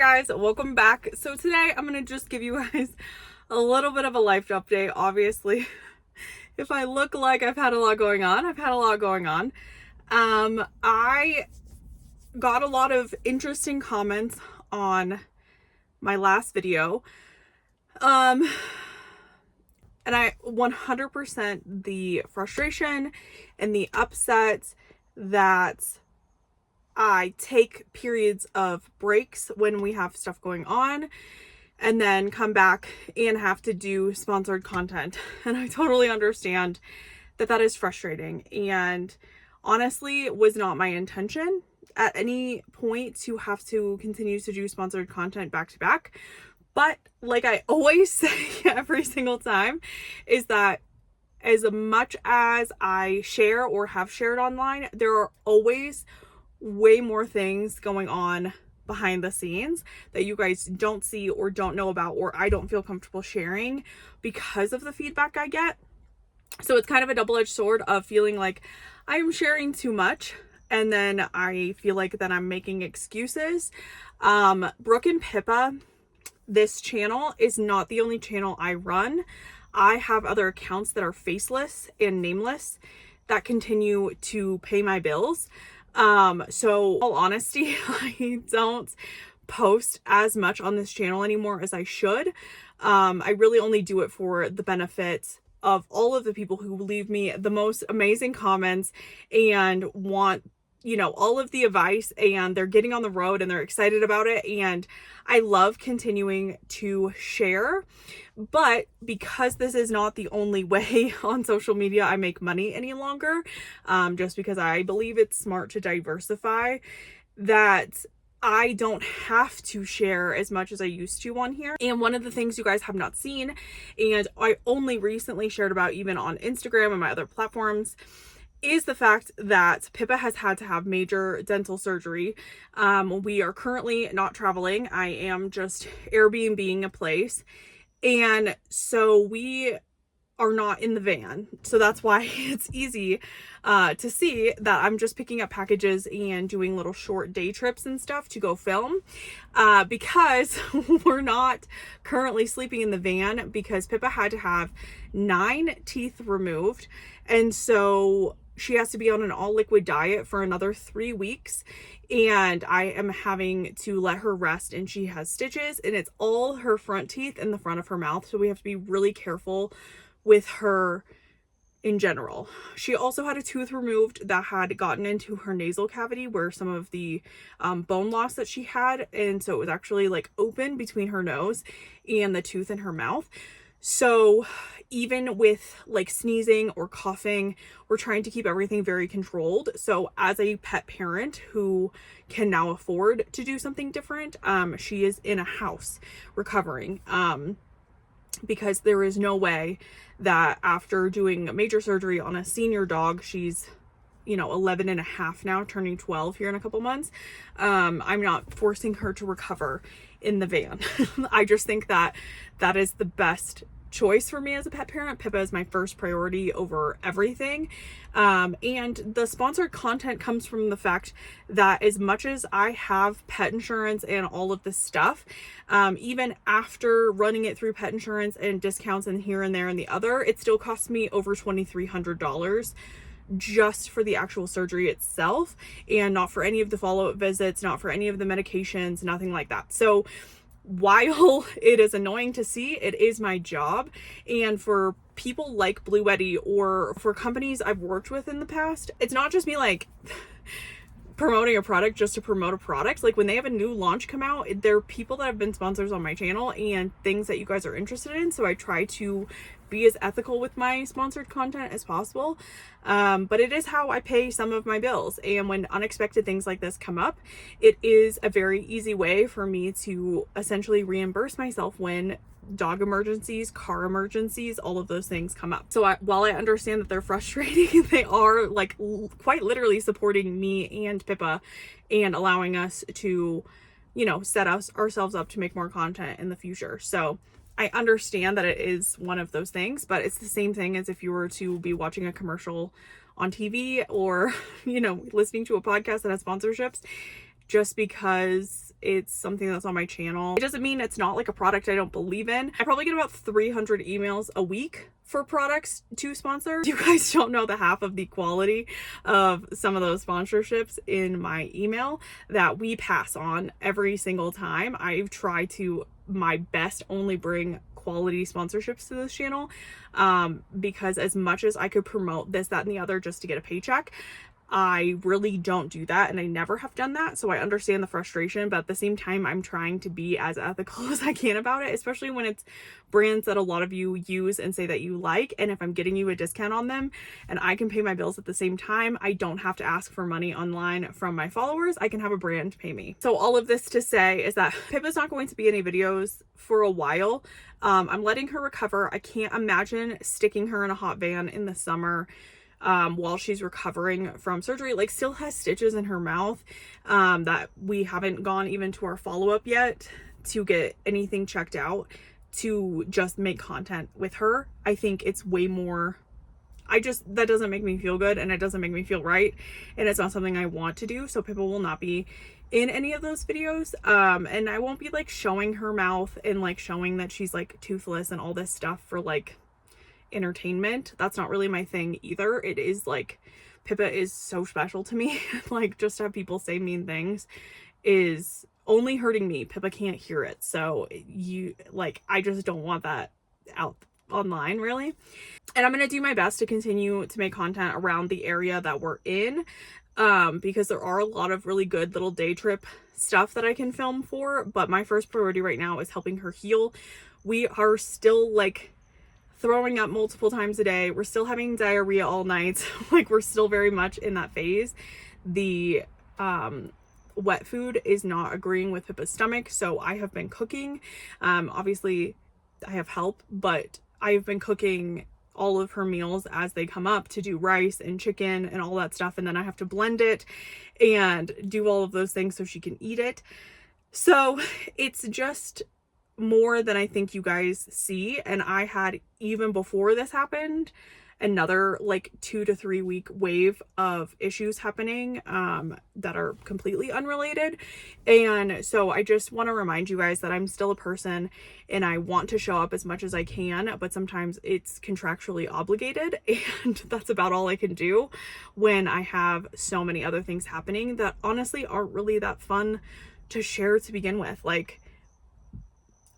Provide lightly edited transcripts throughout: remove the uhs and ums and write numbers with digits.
guys, welcome back. So today I'm going to just give you guys a little bit of a life update. Obviously, if I look like I've had a lot going on, I've had a lot going on. I got a lot of interesting comments on my last video. And I 100% the frustration and the upset that I take periods of breaks when we have stuff going on and then come back and have to do sponsored content. And I totally understand that that is frustrating, and honestly was not my intention at any point to have to continue to do sponsored content back to back. But like I always say every single time, is that as much as I share or have shared online, there are always way more things going on behind the scenes that you guys don't see or don't know about, or I don't feel comfortable sharing because of the feedback I get. So it's kind of a double-edged sword of feeling like I'm sharing too much, and then I feel like that I'm making excuses. Brooke and Pippa, this channel is not the only channel I run. I have other accounts that are faceless and nameless that continue to pay my bills. So in all honesty, I don't post as much on this channel anymore as I should. I really only do it for the benefit of all of the people who leave me the most amazing comments and want, you know, all of the advice, and they're getting on the road and they're excited about it. And I love continuing to share, but because this is not the only way on social media I make money any longer, just because I believe it's smart to diversify, that I don't have to share as much as I used to on here. And one of the things you guys have not seen, and I only recently shared about even on Instagram and my other platforms, is the fact that Pippa has had to have major dental surgery. We are currently not traveling. I am just Airbnb-ing a place. And so we are not in the van. So that's why it's easy to see that I'm just picking up packages and doing little short day trips and stuff to go film, because we're not currently sleeping in the van because Pippa had to have 9 teeth removed. And so she has to be on an all liquid diet for another 3 weeks, and I am having to let her rest, and she has stitches, and it's all her front teeth in the front of her mouth. So we have to be really careful with her in general. She also had a tooth removed that had gotten into her nasal cavity where some of the bone loss that she had. And so it was actually like open between her nose and the tooth in her mouth. So even with like sneezing or coughing, we're trying to keep everything very controlled. So as a pet parent who can now afford to do something different, she is in a house recovering, because there is no way that after doing major surgery on a senior dog, she's, you know, 11 and a half now, turning 12 here in a couple months, I'm not forcing her to recover in the van. I just think that that is the best choice for me as a pet parent. Pippa is my first priority over everything. And the sponsored content comes from the fact that as much as I have pet insurance and all of this stuff, even after running it through pet insurance and discounts and here and there and the other, it still costs me over $2,300 just for the actual surgery itself, and not for any of the follow-up visits, not for any of the medications, nothing like that. So while it is annoying to see, it is my job. And for people like Blue Eddy or for companies I've worked with in the past, it's not just me like promoting a product just to promote a product. Like when they have a new launch come out, there are people that have been sponsors on my channel and things that you guys are interested in. So I try to be as ethical with my sponsored content as possible. But it is how I pay some of my bills. And when unexpected things like this come up, it is a very easy way for me to essentially reimburse myself when dog emergencies, car emergencies, all of those things come up. So while I understand that they're frustrating, they are like quite literally supporting me and Pippa and allowing us to, you know, set ourselves up to make more content in the future. So I understand that it is one of those things, but it's the same thing as if you were to be watching a commercial on TV or, you know, listening to a podcast that has sponsorships. just because it's something that's on my channel. It doesn't mean it's not like a product I don't believe in. I probably get about 300 emails a week for products to sponsor. You guys don't know the half of the quality of some of those sponsorships in my email that we pass on every single time. I've tried to my best only bring quality sponsorships to this channel, because as much as I could promote this, that, and the other just to get a paycheck, I really don't do that, and I never have done that. So I understand the frustration, but at the same time, I'm trying to be as ethical as I can about it, especially when it's brands that a lot of you use and say that you like. And if I'm getting you a discount on them and I can pay my bills at the same time, I don't have to ask for money online from my followers. I can have a brand pay me. So all of this to say is that Pippa's not going to be in any videos for a while. I'm letting her recover. I can't imagine sticking her in a hot van in the summer while she's recovering from surgery. Like, still has stitches in her mouth that we haven't gone even to our follow-up yet to get anything checked out to just make content with her. I think it's way more, that doesn't make me feel good, and it doesn't make me feel right, and it's not something I want to do. So Pippa will not be in any of those videos, and I won't be like showing her mouth and like showing that she's like toothless and all this stuff for like entertainment. That's not really my thing either. It is like, Pippa is so special to me. Like, just to have people say mean things is only hurting me. Pippa can't hear it, so I just don't want that out online, really. And I'm gonna do my best to continue to make content around the area that we're in, because there are a lot of really good little day trip stuff that I can film for, but my first priority right now is helping her heal. We are still like throwing up multiple times a day. We're still having diarrhea all night. Like, we're still very much in that phase. The wet food is not agreeing with Pippa's stomach, so I have been cooking. Obviously I have help, but I've been cooking all of her meals as they come up to do rice and chicken and all that stuff, and then I have to blend it and do all of those things so she can eat it. So it's just more than I think you guys see. And I had, even before this happened, another like 2 to 3 week wave of issues happening that are completely unrelated. And so I just want to remind you guys that I'm still a person and I want to show up as much as I can, but sometimes it's contractually obligated, and that's about all I can do when I have so many other things happening that honestly aren't really that fun to share to begin with. Like,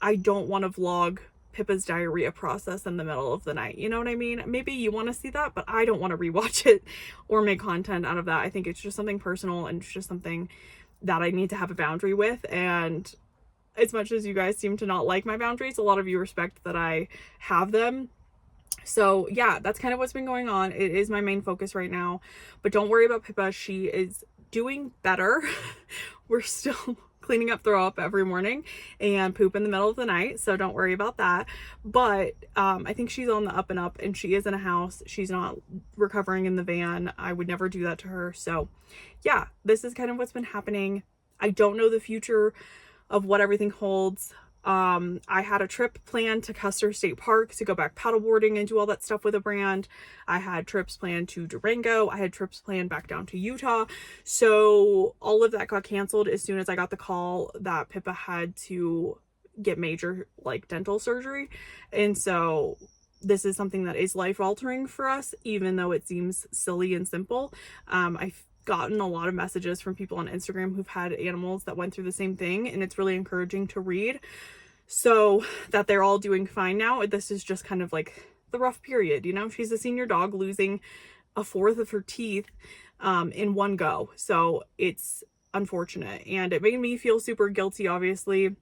I don't want to vlog Pippa's diarrhea process in the middle of the night. You know what I mean? Maybe you want to see that, but I don't want to rewatch it or make content out of that. I think it's just something personal, and it's just something that I need to have a boundary with. And as much as you guys seem to not like my boundaries, a lot of you respect that I have them. So yeah, that's kind of what's been going on. It is my main focus right now, but don't worry about Pippa. She is doing better. We're still cleaning up throw up every morning and poop in the middle of the night, so don't worry about that. But I think she's on the up and up, and she is in a house. She's not recovering in the van. I would never do that to her. So yeah, this is kind of what's been happening. I don't know the future of what everything holds. I had a trip planned to Custer State Park to go back paddleboarding and do all that stuff with a brand. I had trips planned to Durango. I had trips planned back down to Utah. So all of that got canceled as soon as I got the call that Pippa had to get major like dental surgery. And so this is something that is life altering for us, even though it seems silly and simple. I've gotten a lot of messages from people on Instagram who've had animals that went through the same thing, and it's really encouraging to read, so that they're all doing fine now. This is just kind of like the rough period, you know. She's a senior dog losing a fourth of her teeth in one go, so it's unfortunate, and it made me feel super guilty, obviously,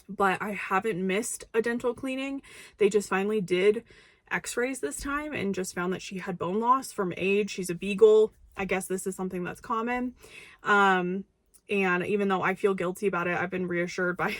but I haven't missed a dental cleaning. They just finally did x-rays this time and just found that she had bone loss from age. She's a beagle. I guess this is something that's common. And even though I feel guilty about it, I've been reassured by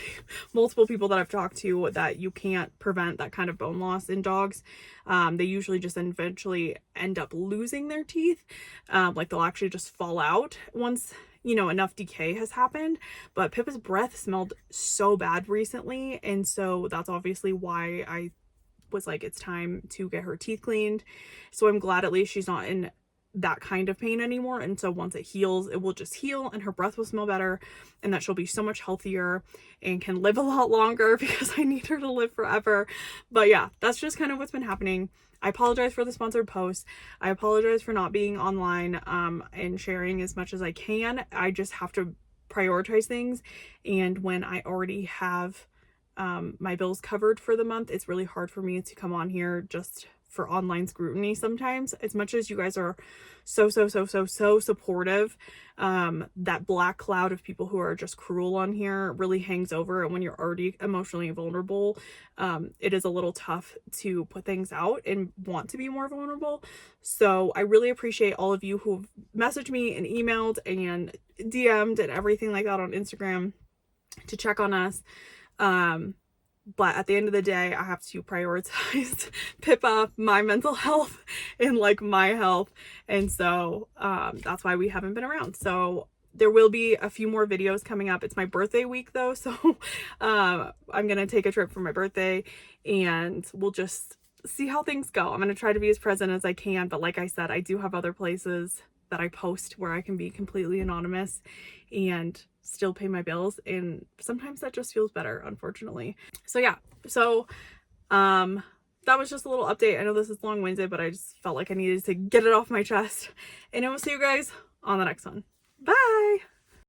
multiple people that I've talked to that you can't prevent that kind of bone loss in dogs. They usually just eventually end up losing their teeth. Like, they'll actually just fall out once, you know, enough decay has happened. But Pippa's breath smelled so bad recently, and so that's obviously why I was like, it's time to get her teeth cleaned. So I'm glad at least she's not in that kind of pain anymore. And so once it heals, it will just heal and her breath will smell better and that she'll be so much healthier and can live a lot longer because I need her to live forever. But yeah, that's just kind of what's been happening. I apologize for the sponsored post. I apologize for not being online and sharing as much as I can. I just have to prioritize things. And when I already have my bills covered for the month, it's really hard for me to come on here just for online scrutiny sometimes. As much as you guys are so supportive, that black cloud of people who are just cruel on here really hangs over, and when you're already emotionally vulnerable, it is a little tough to put things out and want to be more vulnerable. So I really appreciate all of you who've messaged me and emailed and DM'd and everything like that on Instagram to check on us. But at the end of the day, I have to prioritize Pippa, my mental health, and like my health. And so that's why we haven't been around. So there will be a few more videos coming up. It's my birthday week though. So I'm going to take a trip for my birthday and we'll just see how things go. I'm going to try to be as present as I can. But like I said, I do have other places that I post where I can be completely anonymous and still pay my bills, and sometimes that just feels better, unfortunately. So yeah, so that was just a little update. I know this is long-winded, but I just felt like I needed to get it off my chest, and I will see you guys on the next one. Bye.